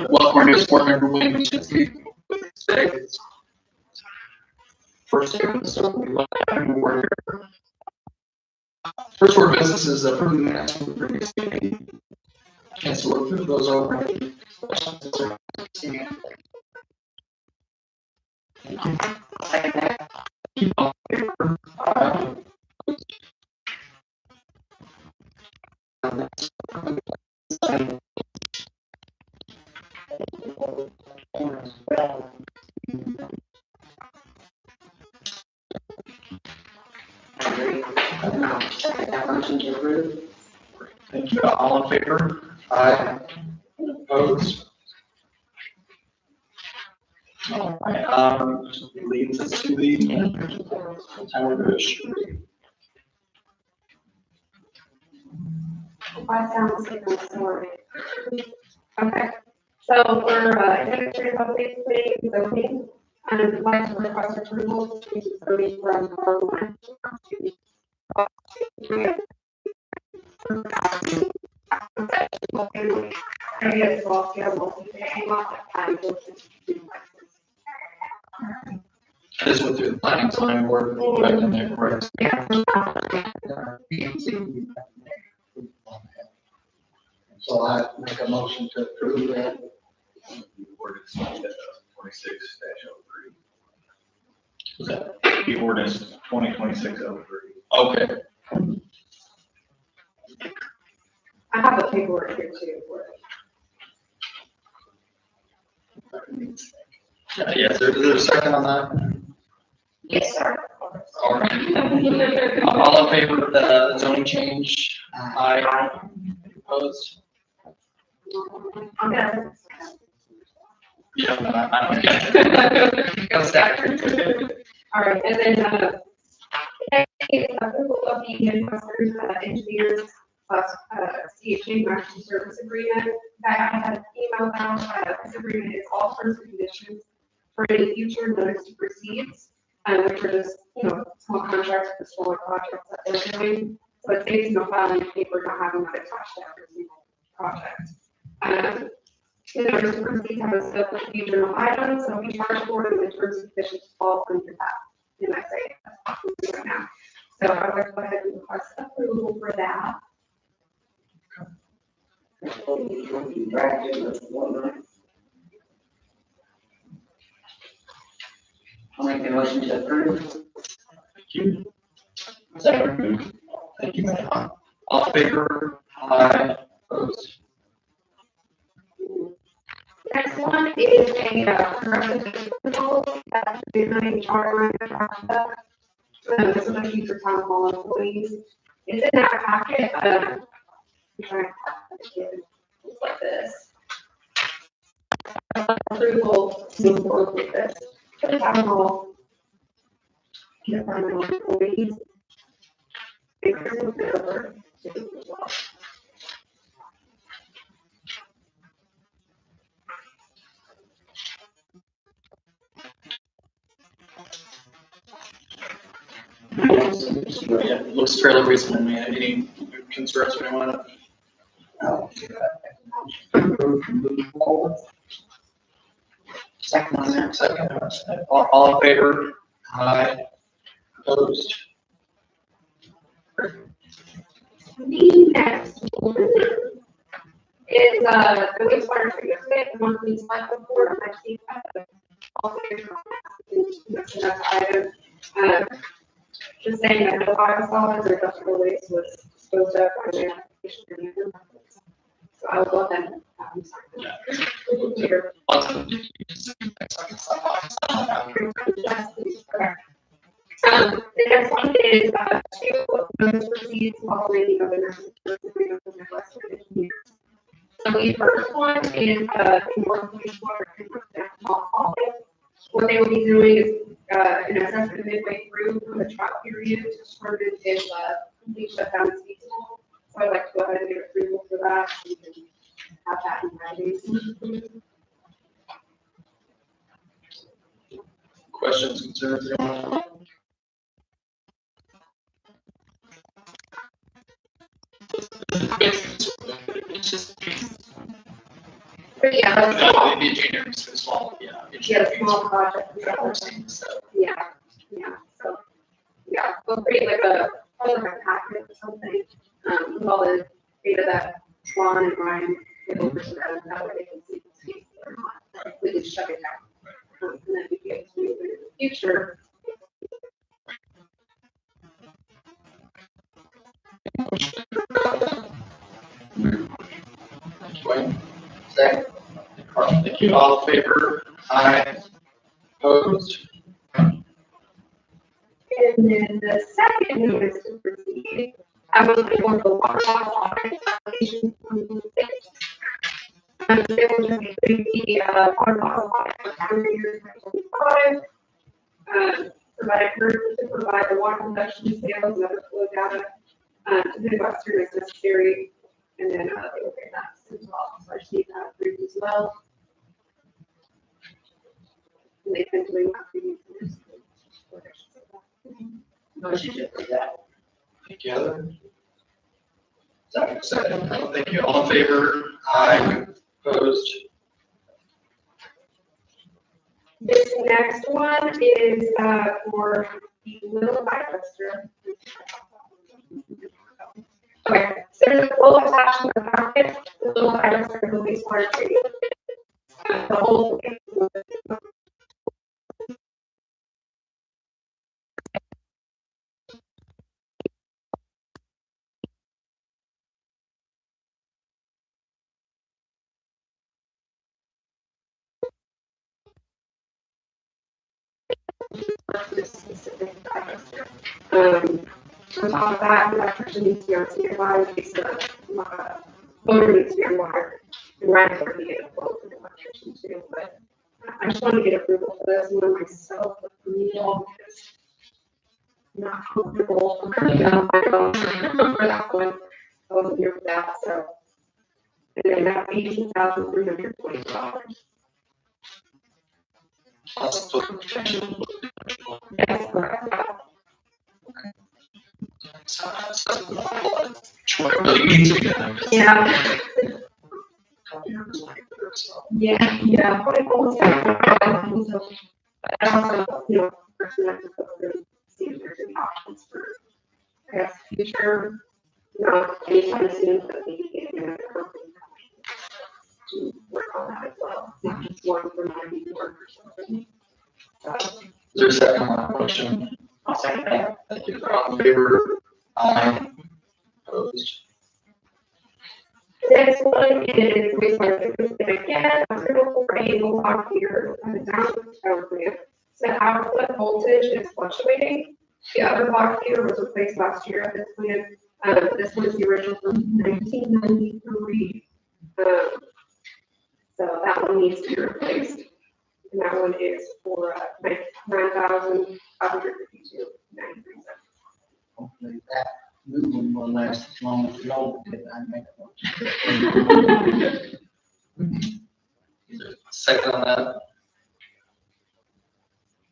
Welcome our new board member, William Chinsky. First order of business is approving the minutes from the previous meeting. Chance to look through those over. Thank you. All in favor? Aye. Opposed? All right. Leads us to the Tyler Bush. Okay, so for administrative updates today, zoning, I'd like to request approval to change zoning from R1 to R2. I guess well, yeah, multi-family lot, This went through the planning zoning board, back in there, correct? So I make a motion to approve that. Ordinance 26-03. Was that? The ordinance 2026-03. Okay. I have the paperwork here too for it. Yes, is there a second on that? Yes, sir. All right. All in favor of the zoning change? Aye. Opposed? Okay. Yeah, I got a stack. All right, and then, approval of the investors, engineers, CHA master service agreement that I had emailed out. This agreement is all terms and conditions for any future notice to proceed, which are just, small contracts for smaller projects that they're doing. So it saves filing paper, not having that attached to every single project. The notice to proceed has a scope of few general items, so we charge for it, and the terms and conditions fall under that. And I say, that's what we're doing now. So I would go ahead and request approval for that. I'll make the motion to approve. Thank you. Second. Thank you, ma'am. All in favor? Aye. Opposed? Next one is a progressive approval that's designing charter. This is a future town hall employees. It's in that packet. I'm trying to it's like this. Approval to move forward with this. For the town hall. Employees. Yeah, it looks fairly recent to me. Any concerns or anyone? Second on that. Second. All in favor? Aye. Opposed? The next one is the wastewater treatment plant, the monthly cycle report. I see that. Also, that's item. Just saying that no biosolids or industrial waste was disposed of by the application review. So I will go ahead and sign that. Here. is, two notice proceeds following the other agreement with Western Engineers. So the first one is, North Wastewater Treatment Plant Hall. What they will be doing is, an assessment midway through the trial period to determine if, complete shutdown is feasible. So I'd like to go ahead and get approval for that. So you can have that in writing. Questions, concerns? It's just, But yeah, that's all. the engineers as well, yeah. Yeah, small project. So, Yeah, so, yeah, we'll create like a packet or something, with all the data that Juan and Ryan get over to them, that way they can see if it's feasible or not. We can shut it down. And then we get to move it in the future. Dwayne? Second. Carl, thank you. All in favor? Aye. Opposed? And then the second notice to proceed, I was for the water law application. And they will just include the, water law for calendar year 2025. Provide her to provide the water production sales and other flow data, to the Western as necessary. And then, they will get that as well. So I just need that approved as well. And they've been doing that for years. Motion to approve that. Thank you, Heather. Second. Thank you. All in favor? Aye. Opposed? This next one is, for the Little Digester. Okay, so the full attachment of the packet, the Little Digester will be smart treating. The whole. This specific digester. On top of that, the electrician needs to be on standby in case the motor needs to be unwired. And Ryan's already getting a quote for the electrician too, but I just want to get approval for this one myself, but for me, all because I'm not comfortable for that one. I wasn't here for that, so. And then that's $18,320. That's what the That's correct. really means to them. Yeah. Yeah. But also, you know, person has to go through, see if there's any options for, I guess, future, not anytime soon, but maybe getting a company to work on that as well, not just one for my work or something. Is there a second on that motion? I'll second that. Thank you. All in favor? Aye. Opposed? Next one is wastewater treatment again, approval for annual water heater on the downward tower plant. So output voltage is fluctuating. The other water heater was replaced last year at this plant. This one is the original from 1993. So that one needs to be replaced. And that one is for $9,552.93. Hopefully that new one will last as long as the old did. I make a motion. Is there a second on that?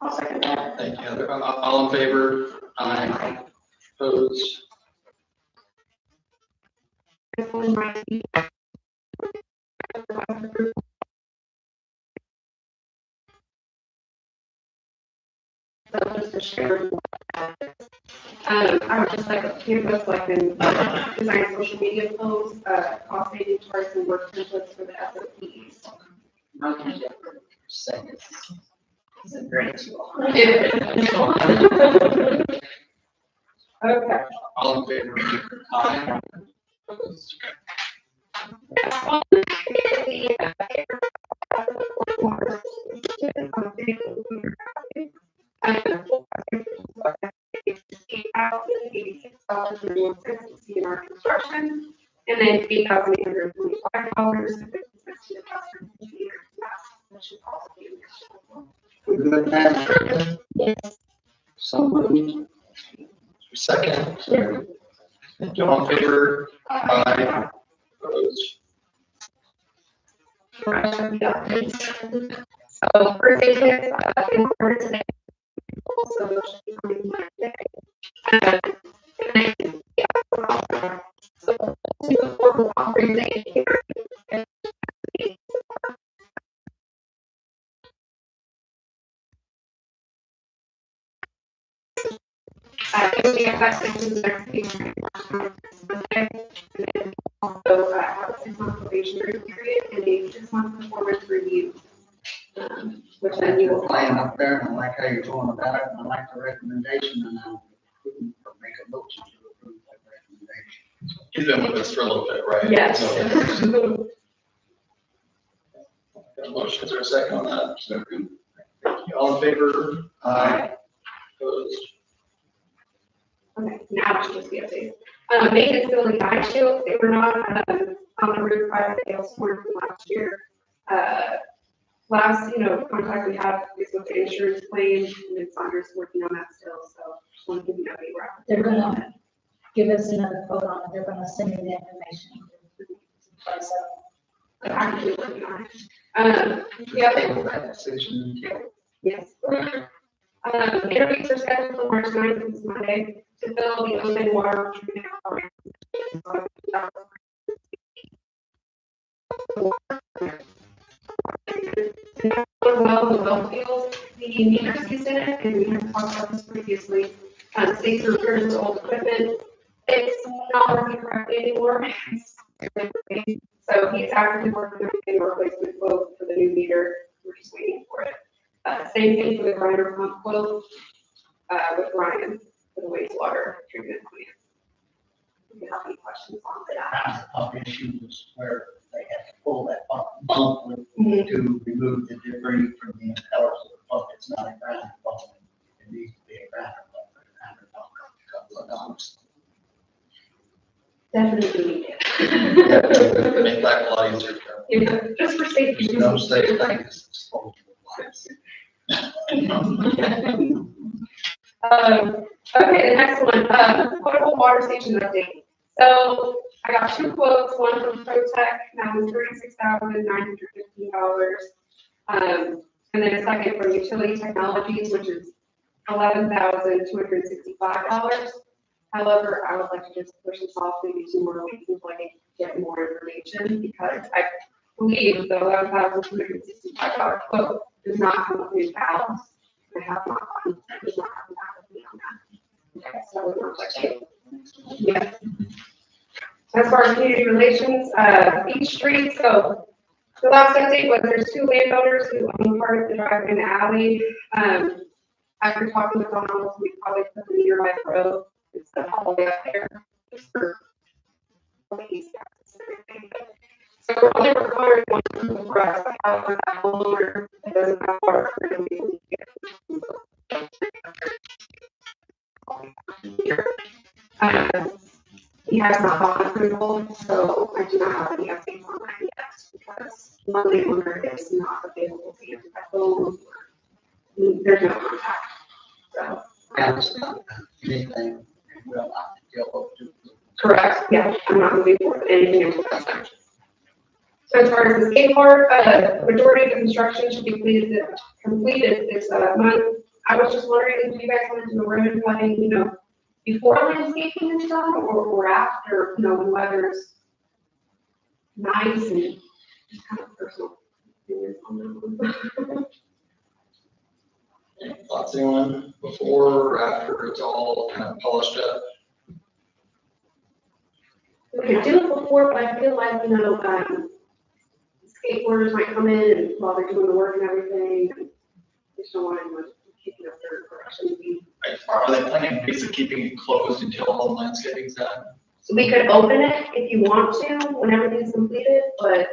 I'll second that. Thank you, Heather. All in favor? Aye. Opposed? This one might be. So just to share. I would just like a few of us like in design social media posts, cost saving charts and work templates for the SOPs. Motion to approve. Second. It's a great tool. Okay. All in favor? Aye. Opposed? $6,000 to CNR Construction, and then $8,825 to the customer engineer. That should also be in there. We good now? Yes. So moved. Second. Thank you. All in favor? Aye. Opposed? So first thing is, in order today, so it should be coming Monday. And then, yeah, so, to the formal authorization here. If we have that section next week. And then also, have a 6-month probationary period and a 6-month performance review. Which then you will. Playing up there, and I like how you're going about it, and I like the recommendation, and I'll make a motion to approve that recommendation. He's been with us for a little bit, right? Yes. So, got a motion, is there a second on that? Second. Thank you. All in favor? Aye. Opposed? Okay, now it should just be updated. Maintenance building eye shields, they were not, on the roof by the hailstorm from last year. Last, contact we had is with the insurance claim, and then Sandra's working on that still, so just want to give you an update. We're at. They're gonna give us another quote on it, they're gonna send me the information. So, They're actively working on it. Yeah. Table that decision. Yes. Interviews are scheduled for March 9th, this Monday, to fill the open water treatment program. Well, the well field, the meter season, and we have talked about this previously, states are returning to old equipment. It's not working correctly anymore. So he's actively working on getting a replacement quote for the new meter. We're just waiting for it. Same thing for the grinder pump quote, with Ryan for the wastewater treatment plant. If you have any questions on that. Pump issue was where they had to pull that pump to remove the debris from the impellers of the pump. It's not a grinder pump. It needs to be a grinder pump, but a grinder pump costs a couple of dollars. Definitely need it. Make life a lot easier. Just for safety. There's no safe thing as disposable lives. Okay, the next one, potable water station update. So I got 2 quotes, one from ProTech, that was $36,915. And then a second from Utility Technologies, which is $11,265. However, I would like to just push this off maybe 2 more weeks until I can get more information, because I believe the $11,265 quote does not come with new valves. I have not gotten, does not have a me on that. Okay, so we're not like, yes. As far as community relations, Beach Street, so the last update was there's 2 landowners who own part of the driveway in the alley. After talking with Donald, we probably put the meter by the road. It's the whole way up there. Just for so we're only requiring 1 approval for us. However, that homeowner doesn't have water for them. He has not gotten approval, so I do not have any updates on that yet, because one owner is not available to answer that phone. There's no contact, so. Anything, we'll have to deal with. Correct, yeah, I'm not moving forward with anything until that's done. So as far as the skate park, majority of the construction should be completed this month. I was just wondering if you guys wanted to do a ribbon cutting, before landscaping is done, or after, when weather's nice and just kind of personal opinions on that one. Any thoughts, anyone, before or after it's all kind of polished up? We could do it before, but I feel like, skateboarders might come in and while they're doing the work and everything, and just don't want anyone kicking up their production. Are they planning on basically keeping it closed until all the landscaping's done? So we could open it if you want to, when everything's completed, but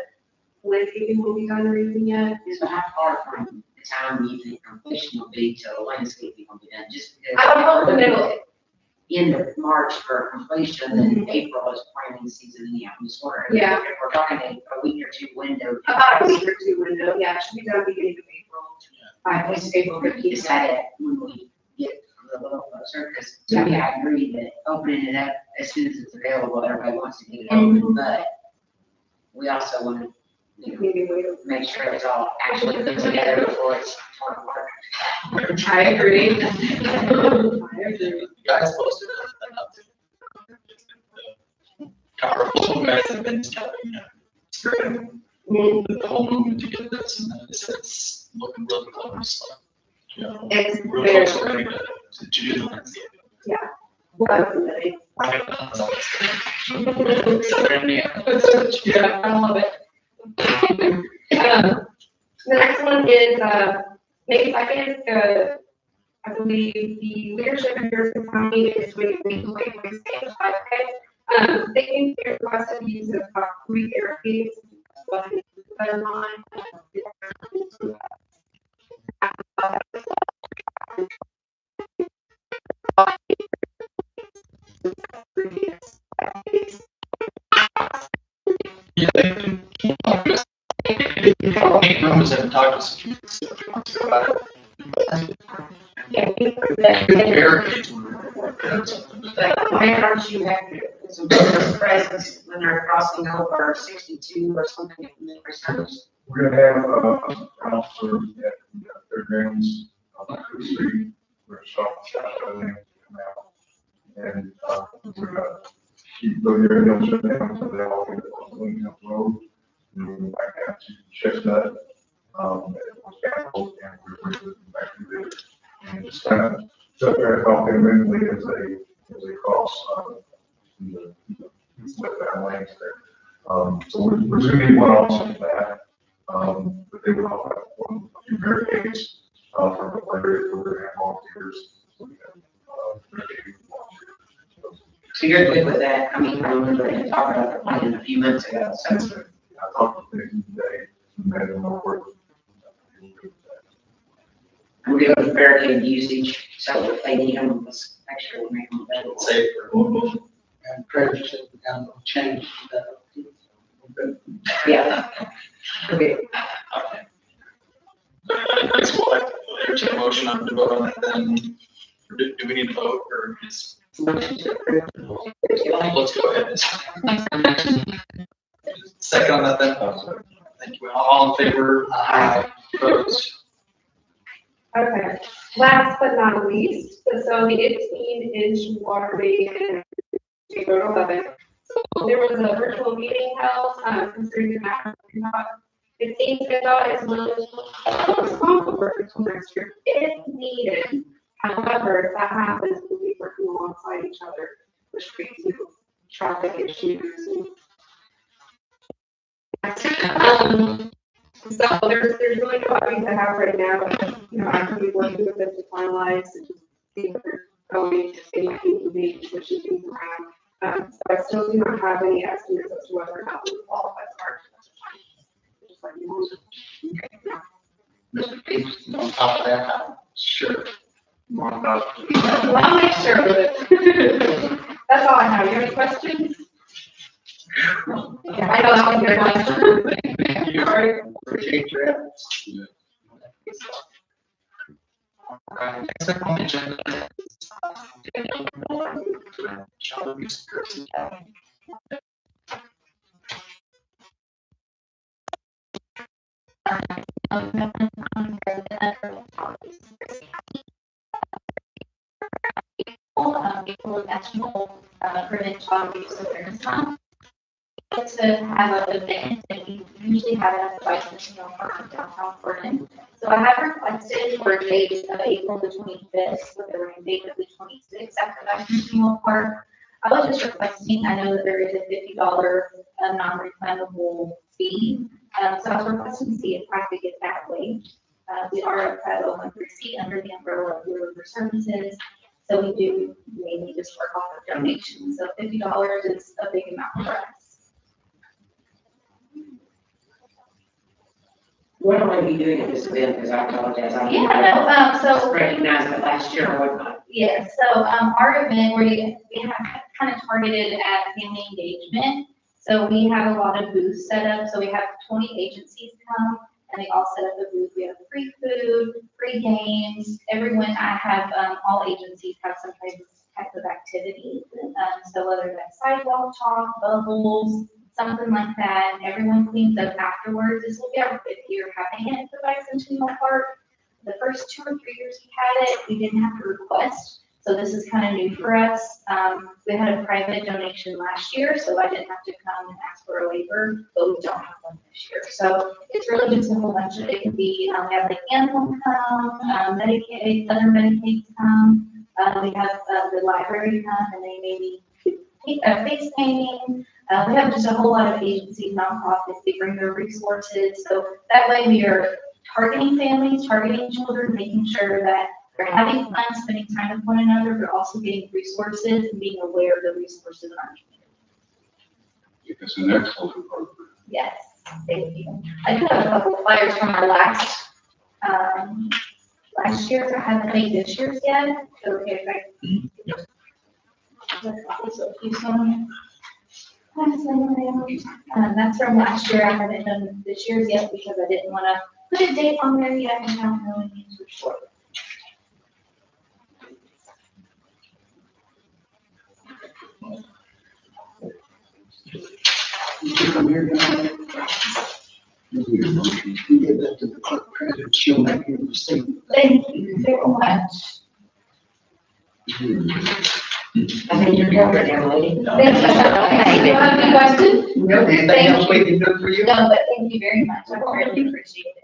landscaping won't be done or anything yet. So how far from the time you think completion will be till landscaping will be done, just because. I would hope the middle, end of March for completion, then April is planning season, and yeah, I'm just wondering. Yeah. If we're talking a week or two window. About a week or two window, yeah, it should be done beginning of April. At least April 15th, decide when we get a little closer, because to me, I agree that opening it up as soon as it's available, everybody wants to get it open, but we also want to, you know, Maybe wait. make sure it's all actually put together before it's torn apart. I agree. I agree. Guys posted that. Powerful guys have been telling me, screwing the whole movement to get this, and it's looking really close. So, you know, It's real very, close already to June. definitely. I don't know. Yeah, I love it. The next one is, May 2nd, I believe the leadership in Harrison County is doing a weekly voice change 5K. They can request the use of free therapies, what better line. Yeah, Rose had talked to some people a few months ago about it. Yeah, Barricades were good. why don't you have some business presence when they're crossing over 62 or something in the percentage? We're gonna have, a counselor at fairgrounds on the street, where shop, everything come out. And, we're gonna keep those areas shut down, so they all get on William Road. And we're back out to Chestnut, and we're back to there. And just kind of sit there and talk intermittently as they cross, with that lanes there. So we're gonna need one also for that. But they will have a few barricades, for the areas where we're gonna have volunteers. So we have, barricades and volunteers. So you're good with that? I mean, I remember you talking about the plan a few months ago, so. So I talked to them today, met them over. I'm good with barricade usage, so if they need them, let's make sure we make them available. Safer. And Travis said we're gonna change that. Yeah. Okay. Okay. Next, we'll entertain a motion on to vote on that then. Or do we need to vote or just? Motion to approve. Let's go ahead. Second on that then. Thank you. All in favor? Aye. Opposed? Okay, last but not least, so the 18-inch water main in Road 11. So there was a virtual meeting held, concerning the matter. It seems that God is willing to responsible for it next year if needed. However, if that happens, we'll be working alongside each other, which creates new traffic issues. So there's really no updates I have right now, but, you know, I'm gonna be working with them to finalize and see what they're going to see, I think, maybe switching things around. So I still do not have any estimates as to whether or not we qualify for it. Just like you Mr. Davis, on top of that, sure. More about. Well, I'll make sure of it. That's all I have. You have any questions? Yeah, I know that was a good one. Thank you. Sorry. Appreciate your efforts. Alright, next up on the agenda. Daniel Miller, Child Abuse Person County. April National Prevent Child Abuse Awareness Month. To have an event that we usually have at the Bicentennial Park in downtown Portland. So I have requested for a date of April the 25th with a rain date of the 26th at the Bicentennial Park. I was just requesting, I know that there is a $50 non-refundable fee. So I was requesting to see if I could get that waived. We are a 501(c) under the umbrella of Blue River Services. So we do mainly just work off of donations. So $50 is a big amount for us. What am I be doing at this event? Because I apologize. I Yeah, no, so. recognized that last year I would not. Yeah, so, our event, we have kind of targeted at family engagement. So we have a lot of booths set up, so we have 20 agencies come, and they all set up a booth. We have free food, free games, everyone, I have, all agencies have some type of activity. So whether that's sidewalk chalk, bubbles, something like that, everyone cleans up afterwards. This will be our 5th year having it at the Bicentennial Park. The first 2 or 3 years we had it, we didn't have to request, so this is kind of new for us. We had a private donation last year, so I didn't have to come and ask for a waiver, but we don't have one this year. So it's really just a whole bunch of, it can be, we have like animals come, Medicaid, other Medicaid come. We have the library come, and they maybe face painting. We have just a whole lot of agencies, nonprofits, they bring their resources, so that way we are targeting families, targeting children, making sure that they're having fun, spending time with one another, but also getting resources and being aware of the resources in our community. It's an excellent program. Yes, thank you. I do have a couple of flyers from our last year. I haven't made this year's yet. So okay, so if you saw that's from last year. I haven't done this year's yet because I didn't want to put a date on there yet and now no one needs to short. You give that to the clerk treasurer, she'll make you receive. Thank you very much. I think you're covered, Emily. Thank you. Do you have any questions? No, anything else we can do for you? No, but thank you very much. I really appreciate it.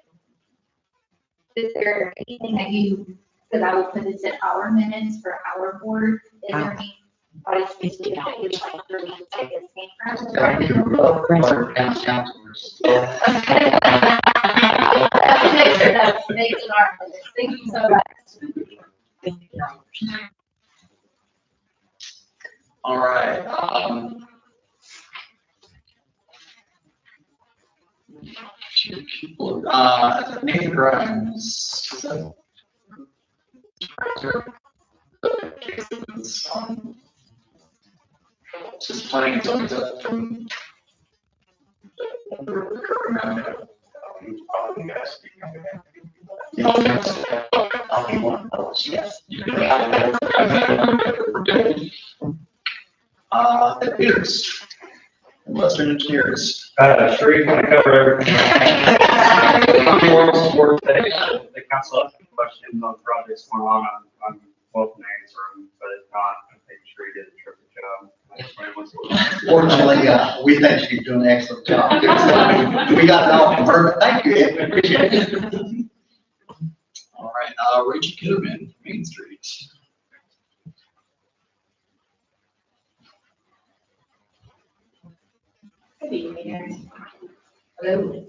Is there anything that you, because I will put this in our minutes for our board, is there any body specific that you'd like for me to take this name from? Sorry, you're both present, down towards. Okay. That's next, that's next in our minutes. Thank you so much. All right, few people, Nathan Grimes. Just playing songs up from. Yes. The Peters, Western Engineers. Sure, you kind of cover everything. Normal support that the council asked questions on projects going on both names, but if not, I think sure you did a terrific job. Fortunately, we think she's doing an excellent job. We got it all confirmed. Thank you, Ed. We appreciate it. All right, Rachel Kidman, Main Street. Good evening. Hello.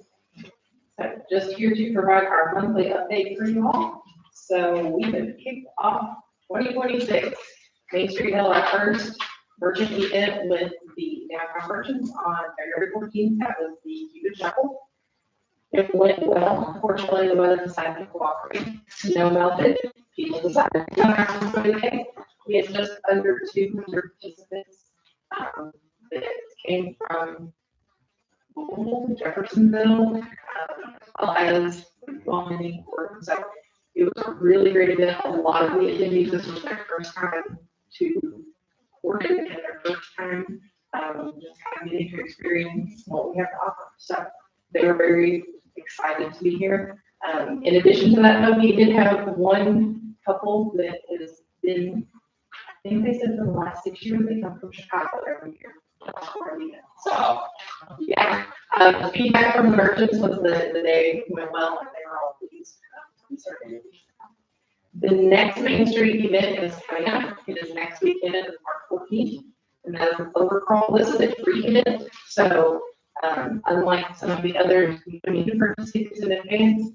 So just here to provide our monthly update for you all. So we have kicked off 2026 Main Street held our first merchant event with the downtown merchants on February 14th. That was the Cuban Chapel. It went well. Unfortunately, the weather decided to cooperate. Snow melted. People decided to come out for the day. We had just under 200 participants that came from Jeffersonville, as well as Bowling. So it was a really great event. A lot of the attendees, this was their first time to coordinate and their first time just kind of getting to experience what we have to offer. So they were very excited to be here. In addition to that, though, we did have one couple that has been, I think they said for the last 6 years, they come from Chicago every year. So, yeah, the feedback from the merchants was that the day went well and they were all pleased. The next Main Street event is coming up. It is next weekend, March 14th, and that is the Clover Crawl. This is a free event, so unlike some of the others, we need to purchase tickets in advance.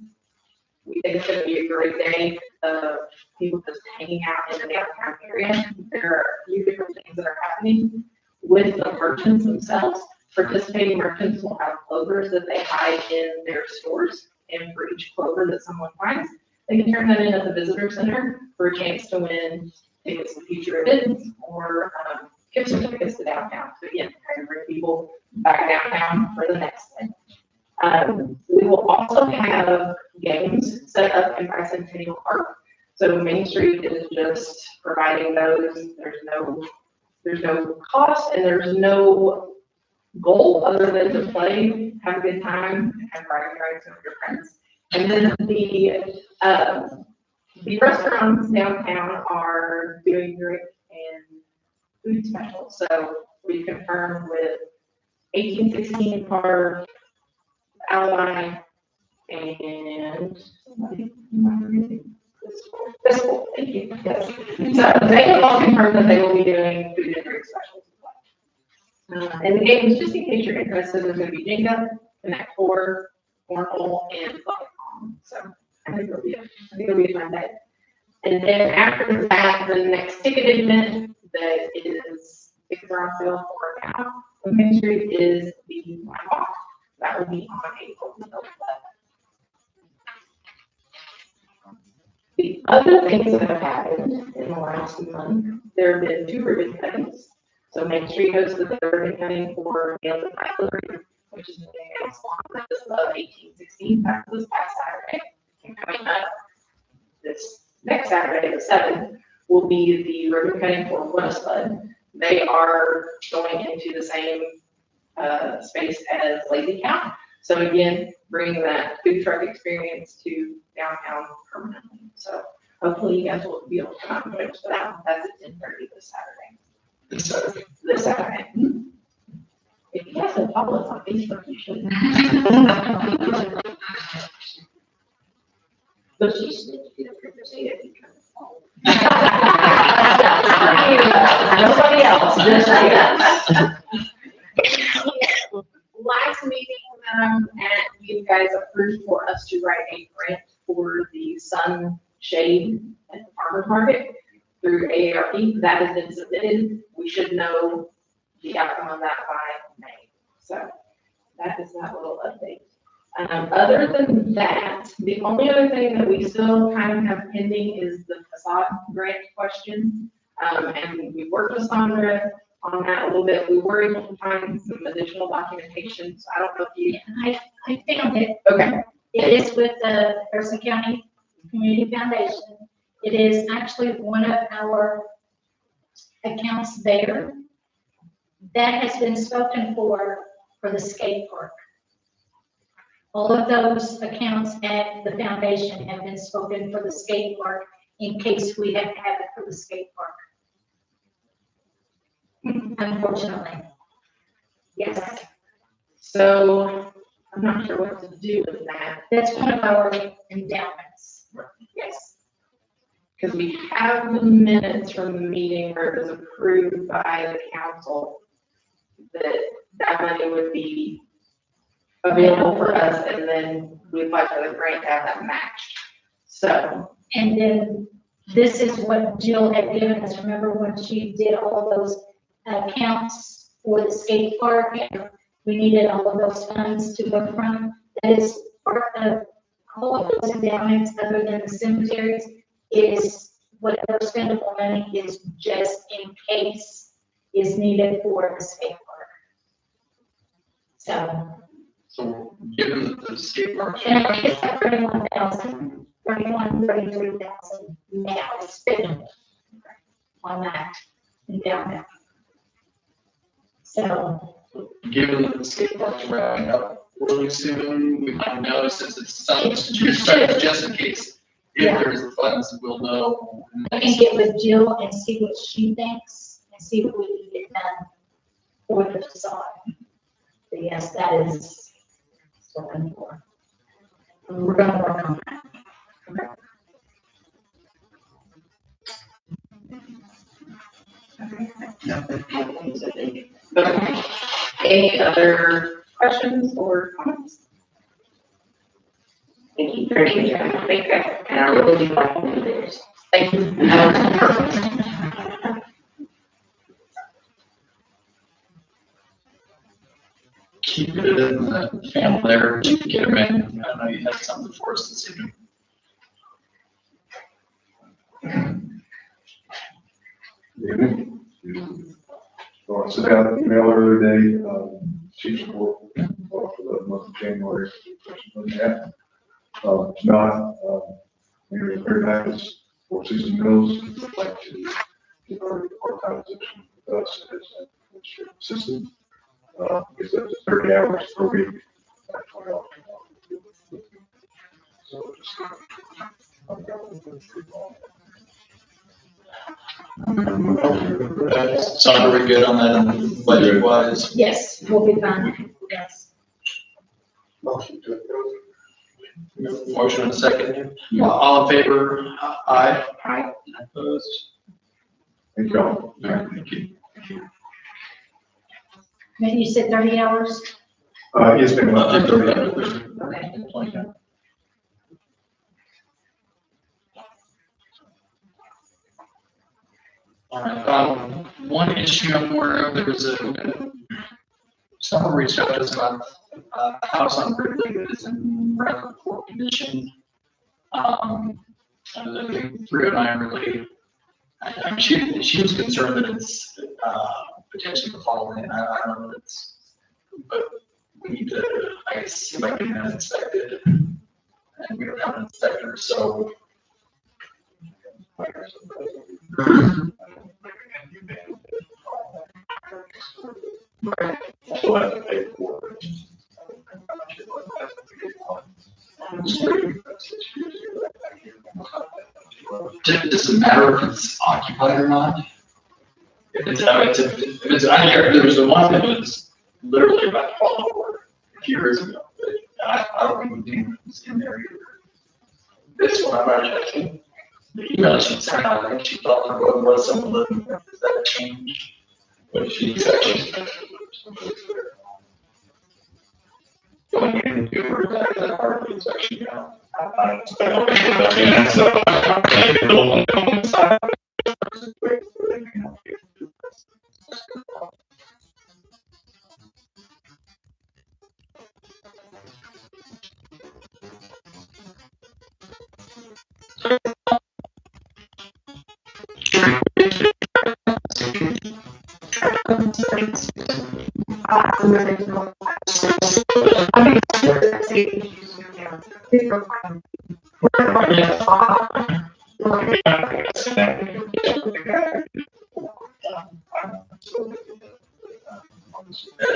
We think it's going to be a great day of people just hanging out in the downtown area. There are a few different things that are happening with the merchants themselves. Participating merchants will have clovers that they hide in their stores, and for each clover that someone finds, they can turn that in at the visitor center for a chance to win tickets to future events or, gift certificates to downtown. So again, trying to bring people back downtown for the next thing. We will also have games set up in Bicentennial Park. So Main Street is just providing those. There's no cost and there's no goal other than to play, have a good time, have bragging rights with your friends. And then the restaurants downtown are doing drink and food specials. So we confirmed with 1816 Park, Ally, and Fiscal, thank you. Yes. So they have all confirmed that they will be doing food and drink specials. And the games, just in case you're interested, there's going to be Jenga, Connect Four, Cornhole, and Pokemon. So I think it'll be a fun day. And then after that, the next ticketed event that is Tickets Around Field for now on Main Street is the Walk. That will be on April 11th. The other things that have happened in the last month, there have been 2 ribbon cuttings. So Main Street hosted the ribbon cutting for Nails and Library, which is the nails on this of 1816. That was this past Saturday. And coming up this next Saturday, the 7th, will be the ribbon cutting for Winnispud. They are going into the same space as Lazy Cow. So again, bringing that food truck experience to downtown permanently. So hopefully you guys will be able to come out and join us for that. That's at 10:30 this Saturday. This Saturday. If you haven't followed us on Facebook, you should. But she should be the privacy if you can. Nobody else, just last meeting, you guys approved for us to write a grant for the sunshade at the farmer's market through AARP. That has been submitted. We should know the outcome of that by May. So that is that little update. Other than that, the only other thing that we still kind of have pending is the facade grant question. And we worked with Sandra on that a little bit. We were able to find some additional documentation. So I don't know if you. I found it. Okay. It is with the Person County Community Foundation. It is actually one of our accounts there that has been spoken for the skate park. All of those accounts at the foundation have been spoken for the skate park in case we have to have it for the skate park. Unfortunately. Yes. So I'm not sure what to do with that. That's one of our endowments. Yes. Because we have the minutes from the meeting where it was approved by the council that money would be available for us, and then we applied for the grant to have that matched. So. And then this is what Jill had given us. Remember when she did all those accounts for the skate park, and we needed all of those funds to go from? That is part of all of those endowments, other than the cemeteries, is whatever spendable money is just in case is needed for the skate park. So given that the skate park. And I think it's at 33,000 now spendable on that endowment. So. Given that the skate park's wrapping up really soon, we might know since it's just in case. If there's the funds, we'll know. I can get with Jill and see what she thinks and see what we can get done for the facade. But yes, that is something for. We're gonna work on that. Okay. Any other questions or comments? Thank you very much. I think and I really do like to do this. Thank you. Keep it in the family there, get them in. I know you had something for us this evening. Evening. So I sent out an email earlier today, chief's report for the month of January. It's not, we're very nice for season bills. We'd like to get our part-time position with us as an administrative assistant. Because that's 30 hours per week. That's $20 an hour. So just. So are we good on that budget wise? Yes, we'll be fine, yes. Motion to approve. Motion and a second. All in favor? Aye. Aye. Opposed? Thank you all. All right, thank you. Maybe you said 30 hours? Yes, ma'am. Okay. One issue I'm aware of, there's someone reached out to us about a house on Ridley that is in rather poor condition. I think 309 really, she was concerned that it's potentially falling in. I don't know if it's, but we need to, I guess, see if I can get it inspected. And we don't have an inspector, so. Does it matter if it's occupied or not? If it's, I hear there was the one that was literally about to fall over a few years ago, but I don't think it was in there either. This one I'm not checking. The email she sent out, I think she thought there was some living, does that change? What she actually. Going into that part of it is actually down.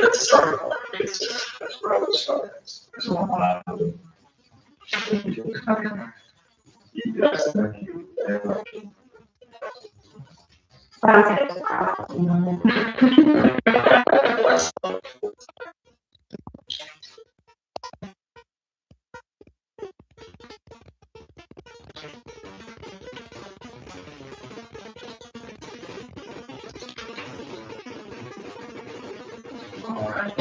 It's starting to work. That's where I was starting. It's one line. Yes, thank you very much. All right.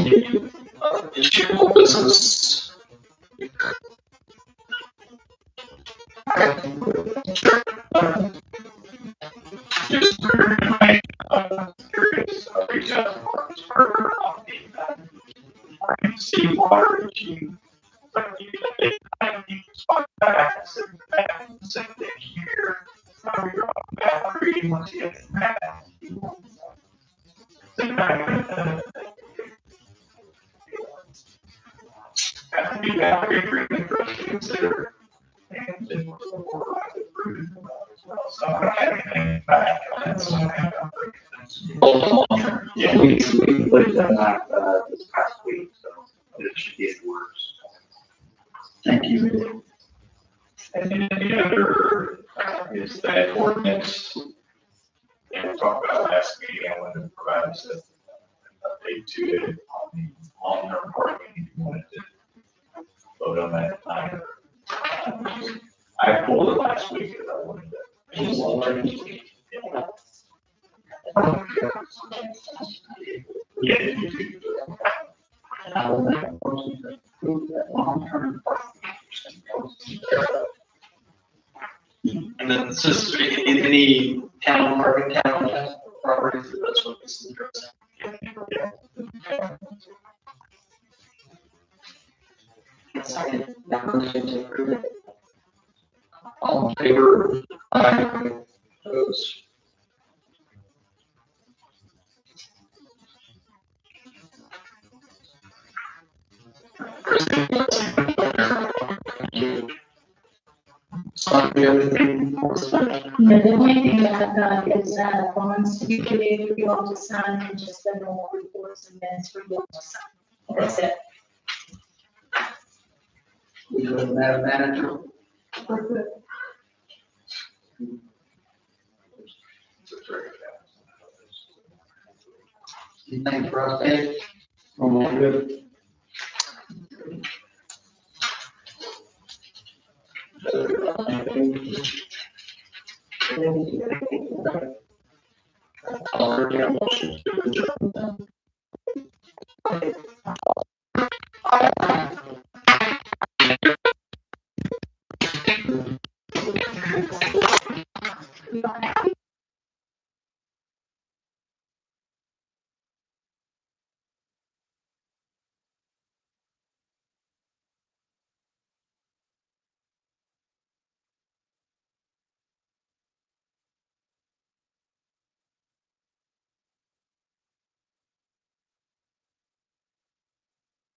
Issue business. Yeah, we put that out, this past week, so it should get worse. Thank you. And the other is that ordinance. And we talked about last meeting, I wanted to provide us an update to it on the long-term parking. If you wanted to vote on that tonight. I pulled it last week because I wanted to. Yeah. You do. And then it's just in any town or town properties, that's what this is addressing. All in favor? Aye. Opposed? No, the only thing that I've got is, bonds to be created for you all to sign and just the normal reports and minutes for you all to sign. That's it. We go to Madam Manager. Anything for us, Dave? You don't have